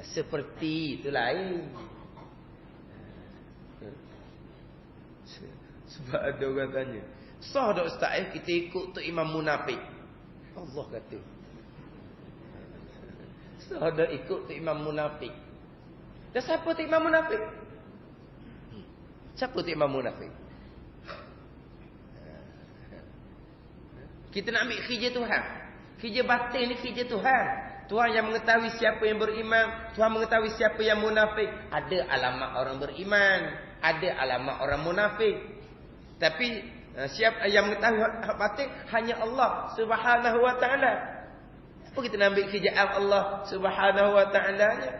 seperti itu lain. Sebab ada orang tanya, sah tak ustaz kita ikut tu imam munafik? Allah kata, sah tak ikut tu imam munafik? Dan siapa tu imam munafik? Siapa tu imam munafik? Kita nak ambil kerja Tuhan. Kerja batin ni kerja Tuhan. Tuhan yang mengetahui siapa yang beriman. Tuhan mengetahui siapa yang munafik. Ada alamat orang beriman. Ada alamat orang munafik. Tapi siapa yang mengetahui hak batin? Hanya Allah Subhanahu wa ta'ala. Apa kita nak ambil kerjaan Allah Subhanahu wa ta'ala-nya?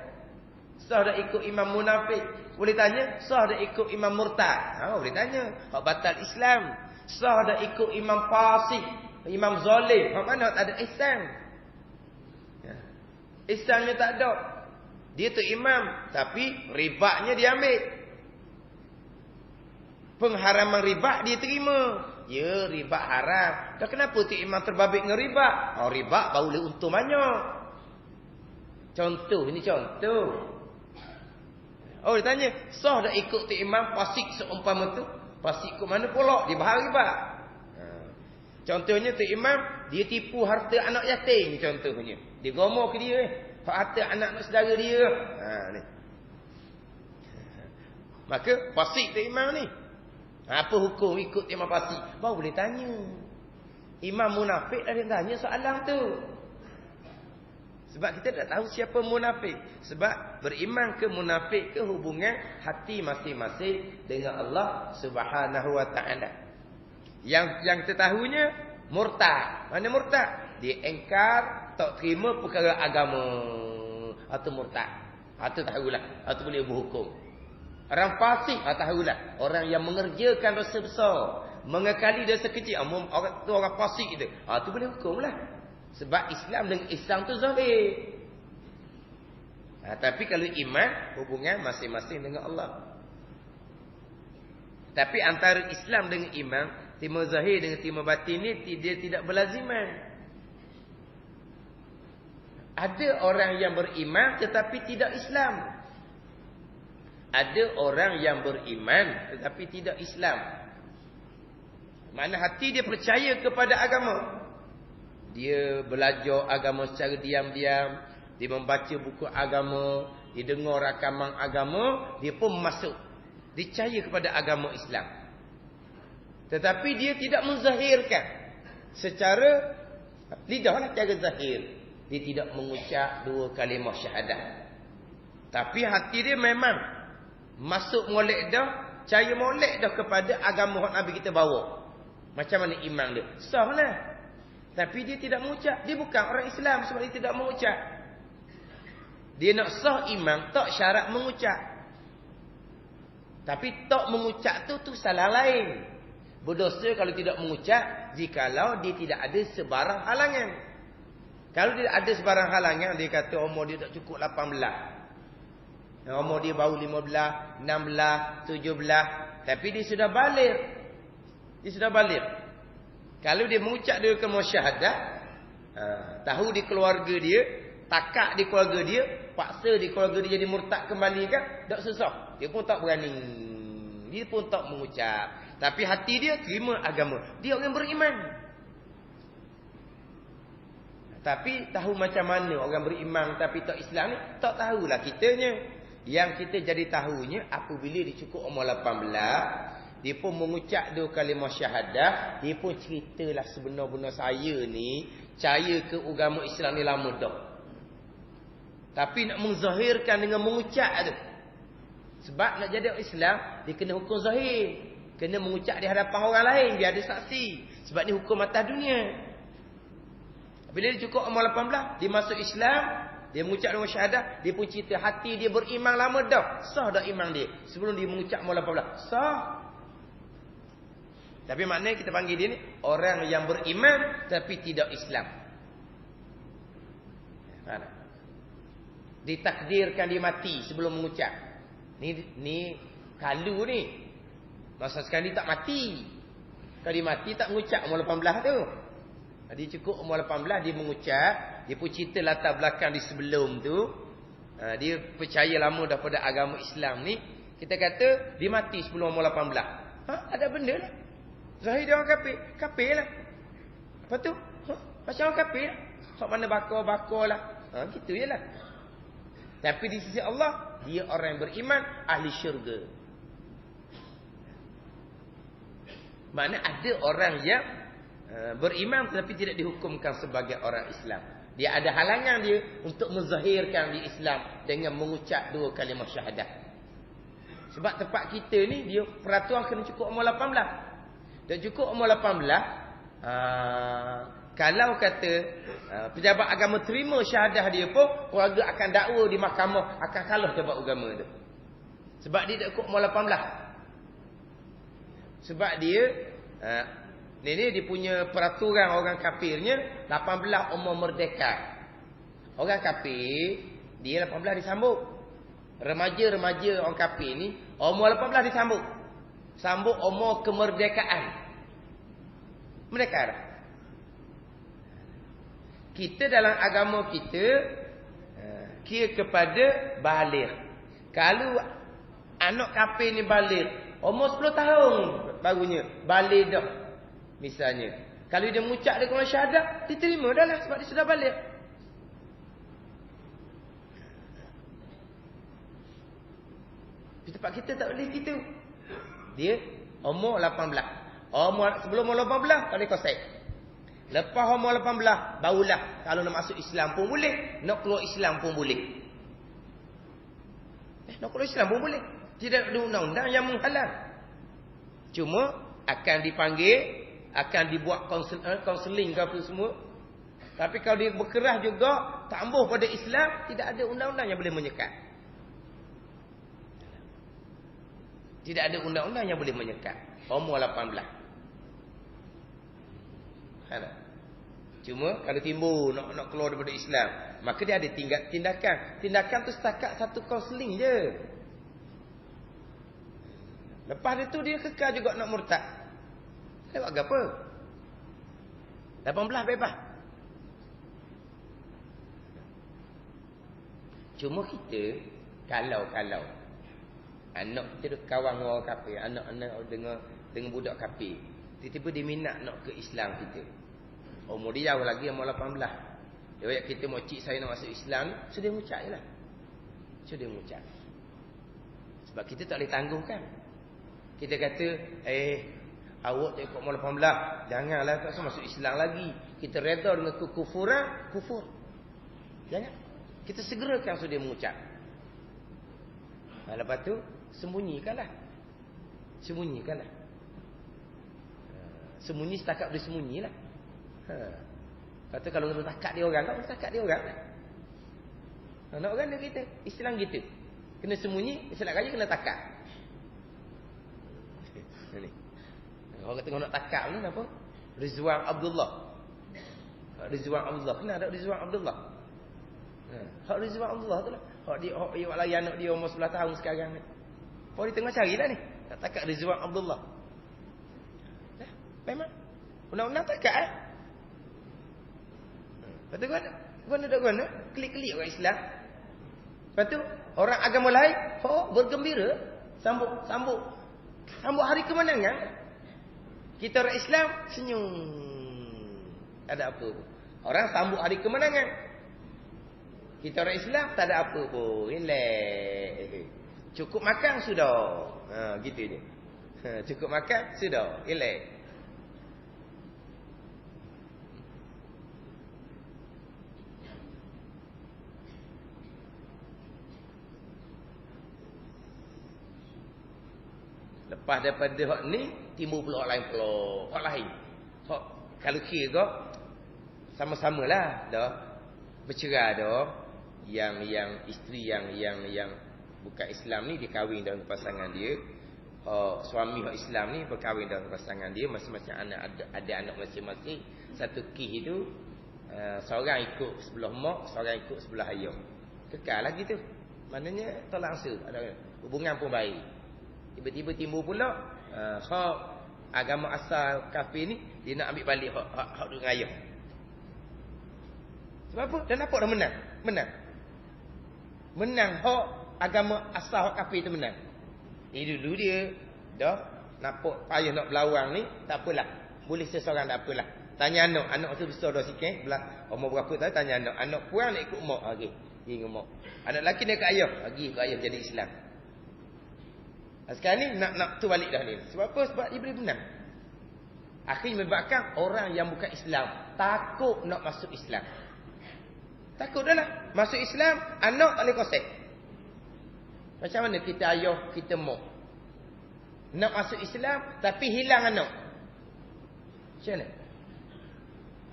Sah dah ikut imam munafik? Boleh tanya. Sah dah ikut imam murtad? Boleh tanya. Hak batal Islam. Sah dah ikut imam fasik? Imam zalim, mana tak ada ihsan. Ihsannya tak ada. Dia tu imam, tapi ribanya dia ambil. Pengharaman riba dia terima. Ya, riba haram. Dan kenapa tu imam terbabit dengan riba? Riba baru boleh untung banyak. Contoh, ini contoh. Dia tanya, sah dah ikut tu imam fasik seumpama tu? Fasik ke mana pula? Dia bahar riba. Contohnya tu imam, dia tipu harta anak yatim contohnya. Dia gomor ke dia harta anak saudara dia. Ni. Maka fasik tu imam ni. Apa hukum ikut imam fasik? Baru boleh tanya. Imam munafik dah dia tanya soalan tu. Sebab kita tak tahu siapa munafik. Sebab beriman ke munafik ke hubungan hati masing-masing dengan Allah Subhanahu wa taala. Yang tertahunya murtad. Mana murtad? Dia engkar, tak terima perkara agama. Atau murtad. Atau tahulah, atau boleh berhukum. Orang fasik, tahulah. Orang yang mengerjakan dosa besar, mengekali dosa kecil, orang tu orang fasik itu. Tu boleh hukumlah. Sebab Islam dengan Islam tu zahir. Tapi kalau iman, hubungan masing-masing dengan Allah. Tapi antara Islam dengan iman, timur zahir dengan timur batin ni dia tidak berlaziman. Ada orang yang beriman tetapi tidak Islam. Ada orang yang beriman tetapi tidak Islam. Mana hati dia percaya kepada agama. Dia belajar agama secara diam-diam. Dia membaca buku agama. Dia dengar rakaman agama. Dia pun masuk. Dia percaya kepada agama Islam. Tetapi dia tidak menzahirkan. Secara lidahlah cara zahir. Dia tidak mengucap 2 kalimah syahadah. Tapi hati dia memang masuk molek dah. Percaya molek dah kepada agama Nabi kita bawa. Macam mana iman dia? Sah lah. Tapi dia tidak mengucap. Dia bukan orang Islam sebab dia tidak mengucap. Dia nak sah iman, tak syarat mengucap. Tapi tak mengucap tu salah lain. Berdosa kalau tidak mengucap jikalau dia tidak ada sebarang halangan. Kalau dia ada sebarang halangan, dia kata umur dia tak cukup 18. Umur dia baru 15, 16, 17. Tapi dia sudah balik. Dia sudah balik. Kalau dia mengucap dia kalimah syahadah, tahu di keluarga dia, takak di keluarga dia, paksa di keluarga dia jadi murtad kembali kan, tak susah. Dia pun tak berani. Dia pun tak mengucap. Tapi hati dia terima agama. Dia orang beriman. Tapi tahu macam mana orang beriman tapi tak Islam ni, tak tahulah kitanya. Yang kita jadi tahunya apabila dia cukup umur 18, dia pun mengucap 2 kalimah syahadah. Dia pun ceritalah sebenar-benar saya ni percaya ke agama Islam ni lama dah. Tapi nak menzahirkan dengan mengucap tu. Sebab nak jadi Islam, dia kena hukum zahir. Kena mengucap di hadapan orang lain biar ada saksi. Sebab ni hukum atas dunia. Bila dia cukup umur 18, dia masuk Islam, dia mengucap dengan syahadah, dia pun cerita hati dia beriman lama dah. Sah dah iman dia sebelum dia mengucap umur 18. Sah. Tapi maknanya kita panggil dia ni orang yang beriman tapi tidak Islam. Ditakdirkan dia mati sebelum mengucap. Ni kalu ni. Masa sekarang dia tak mati. Kalau dia mati tak mengucap umur 18 tu. Dia cukup umur 18 dia mengucap. Dia pun cerita latar belakang di sebelum tu. Dia percaya lama daripada agama Islam ni. Kita kata dia mati sebelum umur 18. Ada benda lah. Zahir dia orang kafir. Kafir lah. Apa tu? Macam orang kafir lah. Hak mana bakar lah. Gitu je lah. Tapi di sisi Allah, dia orang yang beriman, ahli syurga. Maknanya ada orang yang beriman tetapi tidak dihukumkan sebagai orang Islam. Dia ada halangan dia untuk menzahirkan di Islam dengan mengucap 2 kalimah syahadah. Sebab tempat kita ni, dia peraturan kena cukup umur 18. Dan cukup umur 18, kalau kata pejabat agama terima syahadah dia pun, keluarga akan dakwa di mahkamah, akan kalah pejabat agama tu. Sebab dia tak cukup umur 18. Sebab dia dia punya peraturan orang kafirnya 18 umur merdeka. Orang kafir dia 18 disambut. Remaja-remaja orang kafir ni umur 18 disambut. Sambut umur kemerdekaan. Merdeka dah. Kita dalam agama kita kira kepada baligh. Kalau anak kafir ni baligh umur 10 tahun barunya baligh dah. Misalnya, kalau dia mengucap dia kalimah syahadah, diterima dah lah sebab dia sudah baligh. Di tempat kita tak boleh gitu. Dia umur 18. Sebelum umur 18 tak boleh kosek. Lepas umur 18, barulah kalau nak masuk Islam pun boleh, nak keluar Islam pun boleh. Nak keluar Islam pun boleh. Tidak ada undang-undang yang menghalang. Cuma akan dipanggil, akan dibuat kaunseling ke apa semua. Tapi kalau dia berkerah juga, tambah pada Islam, tidak ada undang-undang yang boleh menyekat. Tidak ada undang-undang yang boleh menyekat. Umur 18. Cuma kalau timbul nak keluar daripada Islam, maka dia ada tindakan. Tindakan tu setakat satu kaunseling je. Lepas itu dia kekal juga nak murtad. Dia buat apa? 18 bebas. Cuma kita kalau anak kita kawan dengan orang kafir, anak-anak dengan budak kafir, tiba-tiba dia minat nak ke Islam kita. Umur dia jauh lagi, umur 18. Dia kita mau cik saya nak masuk Islam, sudah mengucap je lah. Sudah mengucap. Sebab kita tak boleh tangguhkan. Kita kata, awak tak ikut umur 18, janganlah tak masuk Islam lagi. Kita reda dengan kekufuran, kufur. Jangan. Kita segerakan sudah mengucap. Lepas tu, sembunyikanlah. Sembunyi setakat boleh sembunyilah. Kata kalau nak takat dia orang, tak takat dia orang. Nak orang dia kita, Islam gitu. Kena sembunyi, Islam raya kena takat. Ni. Orang kata nak takat ni apa? Rizwan Abdullah. Kena ada Rizwan Abdullah. Hak Rizwan Abdullah tu lah. Hak dia layan anak dia umur 11 tahun sekarang ni. Dia tengah carilah ni. Tak takat Rizwan Abdullah. Memang undang-undang takat Lepas tu guna klik-klik orang Islam. Lepas tu orang agama lain bergembira, sambut hari kemenangan. Kita orang Islam senyum. Tak ada apa pun. Orang sambut hari kemenangan. Kita orang Islam tak ada apa pun. Relax. Cukup makan sudah. Gitu je. Cukup makan sudah. Relax. Lepas daripada hak ni, timbul pula hak lain pula. Hak lain. Hak kalau kira sama-samalah dah bercerai dah. Yang isteri yang bukan Islam ni dikahwin dengan pasangan dia. Suami hak Islam ni berkahwin dengan pasangan dia, masing-masing anak ada anak masing-masing. Satu kes itu seorang ikut sebelah mak, seorang ikut sebelah ayah. Kekal lagi tu. Maknanya tak langsung ada hubungan pun baik. Tiba-tiba timbul pula hak agama asal kafir ni dia nak ambil balik hak dengan ayah. Sebab apa? Dan nampak dah menang hak agama asal hak kafir tu menang. Dulu dia dah nampak payah nak berlawan ni, tak apalah. Boleh seseorang tak apalah. Tanya anak tu besar dah sikit, umur berapa tahu, tanya anak puan nak ikut mak lagi. Pergi dengan mak. Anak lelaki nak ikut ayah, pergi ikut ayah jadi Islam. Sekarang ni nak tu balik dah ni. Sebab apa? Sebab dia boleh menang. Akhirnya menyebabkan orang yang bukan Islam takut nak masuk Islam. Takut dah lah. Masuk Islam, anak tak boleh konsep. Macam mana kita ayah, kita mak nak masuk Islam tapi hilang anak? Macam mana?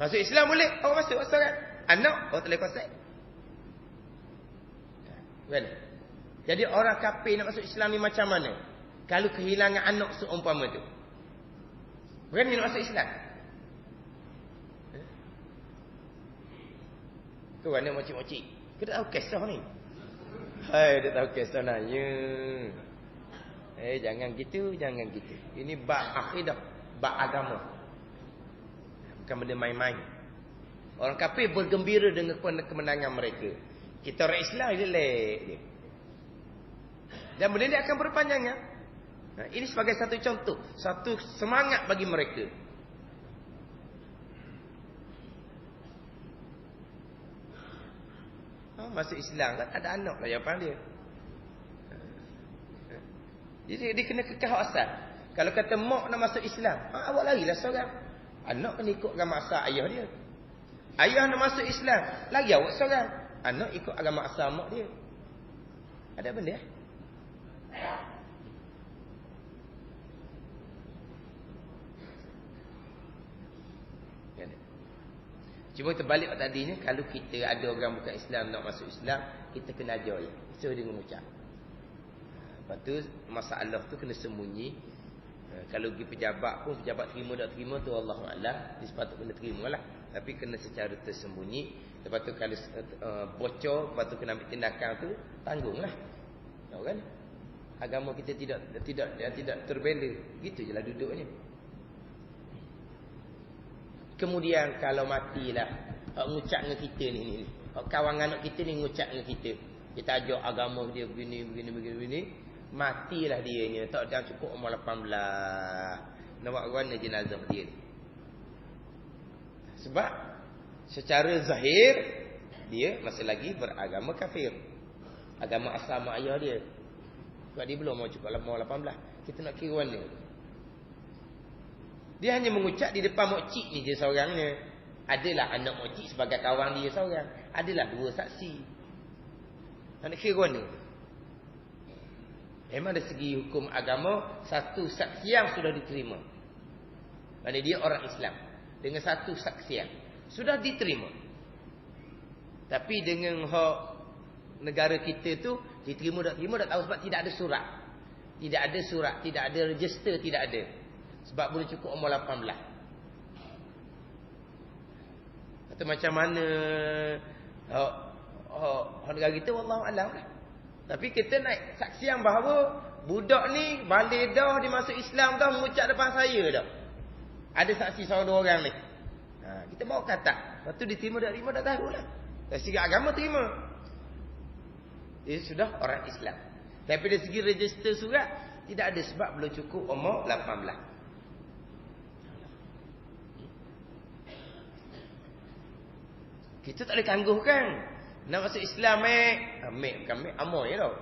Masuk Islam boleh, orang masuk kan? Anak, orang tak boleh konsep. Mana? Jadi orang kafir nak masuk Islam ni macam mana? Kalau kehilangan anak seumpama tu, berani nak masuk Islam? Tu mana mocik-mocik? Kita tahu kisah ni. Hai, dia tahu kisah nanya. Jangan gitu. Ini bab akidah, bab agama. Bukan benda main-main. Orang kafir bergembira dengan kemenangan mereka. Kita orang Islam relax je. Dan benda ni akan berpanjangan. Ini sebagai satu contoh, satu semangat bagi mereka. Masuk Islam kan ada anak lah jawapan dia. Jadi dia kena kekal asal. Kalau kata mak nak masuk Islam, awak larilah seorang. Anak kena ikut agama asal ayah dia. Ayah nak masuk Islam, lagi awak seorang. Anak ikut agama asal mak dia. Ada benda ya? Cuma terbalik tadinya, kalau kita ada orang bukan Islam nak masuk Islam, kita kena ajar je. So dia mengucap. Lepas tu masalah tu kena sembunyi. Kalau pergi pejabat pun, pejabat terima tak terima tu Allahuakbar. Dia sepatutnya kena terimalah. Tapi kena secara tersembunyi. Lepas tu kalau bocor, lepas tu kena ambil tindakan tu, tanggunglah. Tahu kan? Agama kita tidak terbela. Gitu je lah duduknya. Kemudian kalau matilah, ngucap dengan kita ni. Kawan anak kita ni ngucap dengan kita. Kita ajar agama dia begini. Matilah dia. Tak dah cukup umur 18. Nak buat mana jenazah dia ni? Sebab secara zahir dia masih lagi beragama kafir. Agama asal mak ayah dia. Sebab dia belum mau cukup umur 18. Kita nak kira mana? Dia hanya mengucap di depan mokcik ni dia seorangnya. Adalah anak mokcik sebagai kawan dia seorang. Adalah 2 saksi. Nak kira mana? Memang dari segi hukum agama, 1 saksian sudah diterima. Maksudnya dia orang Islam. Dengan 1 saksian sudah diterima. Tapi dengan hak negara kita tu, diterima tak terima tak tahu sebab tidak ada surat. Tidak ada surat, tidak ada register, tidak ada. Sebab boleh cukup umur 18. Kata macam mana negara kita, wallahualam lah. Tapi kita naik saksian bahawa budak ni balik dah, dia masuk Islam dah, mengucap depan saya dah. Ada saksi seorang 2 orang ni. Kita bawa kata. Lepas tu diterima tak terima tak tahu lah. Dari segi agama terima. Dia sudah orang Islam. Tapi dari segi register surat, tidak ada sebab belum cukup umur 18. Kita tak boleh tangguhkan. Nak masuk Islam bukan amoy tau.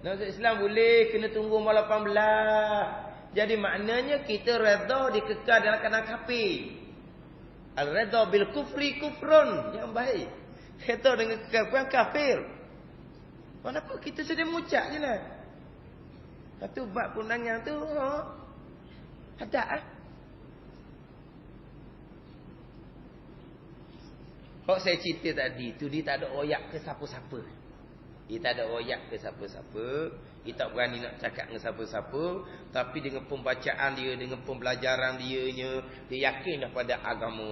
Nak masuk Islam boleh, kena tunggu umur 18. Jadi maknanya kita redha dikekal dalam keadaan kafir. Al-redha bil kufri kufrun, yang baik. Redha dengan kekafiran kafir. Kenapa kita sudah mengucap je lah. Satu bab punangan tu ada Kalau saya cerita tadi tu, dia tak ada oyak ke siapa-siapa. Dia tak ada oyak ke siapa-siapa. Dia tak berani nak cakap dengan siapa-siapa. Tapi dengan pembacaan dia, dengan pembelajaran dia yakin dah pada agama.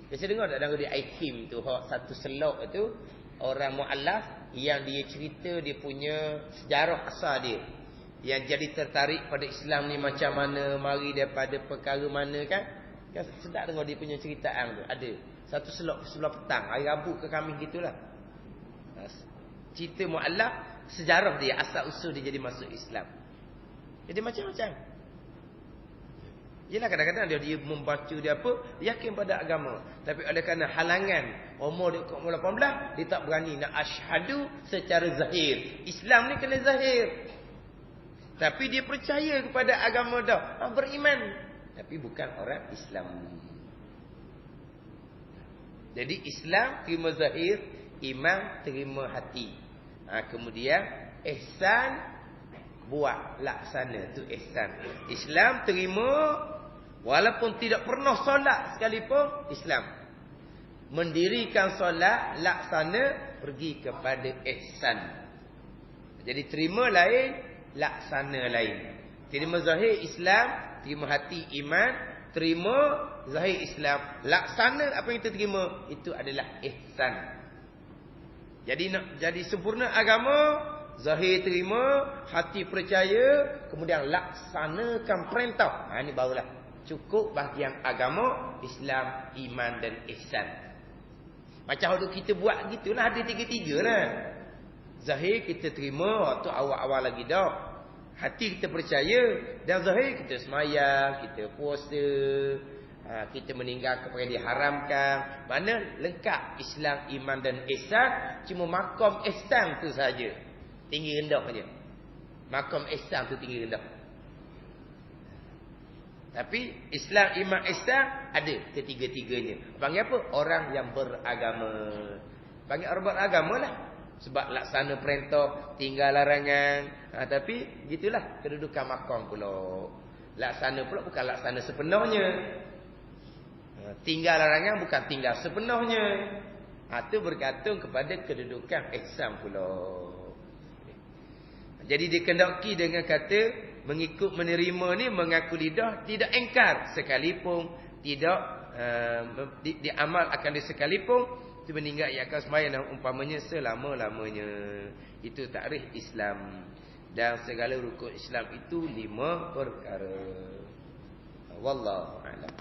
Saya dengar tak dengar di Aikim tu, satu selok tu, orang mu'allaf yang dia cerita dia punya sejarah asal dia. Yang jadi tertarik pada Islam ni macam mana, mari daripada perkara mana kan. Kan sedap dengar dia punya ceritaan tu. Ada satu selok sebelah petang, hari Rabu ke Khamis gitulah. Cerita mu'allaf, sejarah dia, asal usul dia jadi masuk Islam. Jadi macam-macam. Yelah kadang-kadang dia membaca dia apa, dia yakin pada agama. Tapi oleh kerana halangan umur dia umur 18, dia tak berani nak asyhadu secara zahir. Islam ni kena zahir. Tapi dia percaya kepada agama dah, beriman. Tapi bukan orang Islam. Jadi Islam terima zahir, iman terima hati. Kemudian ihsan buat, laksana, tu ihsan. Islam terima walaupun tidak pernah solat sekalipun, Islam. Mendirikan solat, laksana, pergi kepada ihsan. Jadi terima lain, laksana lain. Terima zahir Islam, terima hati iman, terima zahir Islam, laksana apa yang kita terima, itu adalah ihsan. Jadi nak jadi sempurna agama, zahir terima, hati percaya, kemudian laksanakan perintah. Ini barulah cukup bahagian agama, Islam, iman dan ihsan. Macam waktu kita buat gitulah, ada 3-3 lah. Zahir kita terima waktu awal-awal lagi dah. Hati kita percaya, dan zahir kita semayang, kita puasa, kita meninggalkan perkara yang diharamkan. Mana lengkap Islam, iman dan ihsan. Cuma makam ihsan tu saja tinggi rendah saja. Makam ihsan tu tinggi rendah. Tapi Islam, iman Islam ada ketiga-tiganya. Panggil apa? Orang yang beragama. Panggil orang beragama lah. Sebab laksana perintah, tinggal larangan. Tapi gitulah kedudukan makam pula. Laksana pula bukan laksana sepenuhnya. Tinggal larangan bukan tinggal sepenuhnya. Itu bergantung kepada kedudukan ihsan pula. Jadi dikendaki dengan kata mengikut menerima ni, mengaku lidah tidak engkar sekalipun tidak diamal akan dia sekalipun itu meninggal ia akan sembahyang umpamanya selama-lamanya. Itu takrif Islam. Dan segala rukun Islam itu 5 perkara. Wallahu a'lam.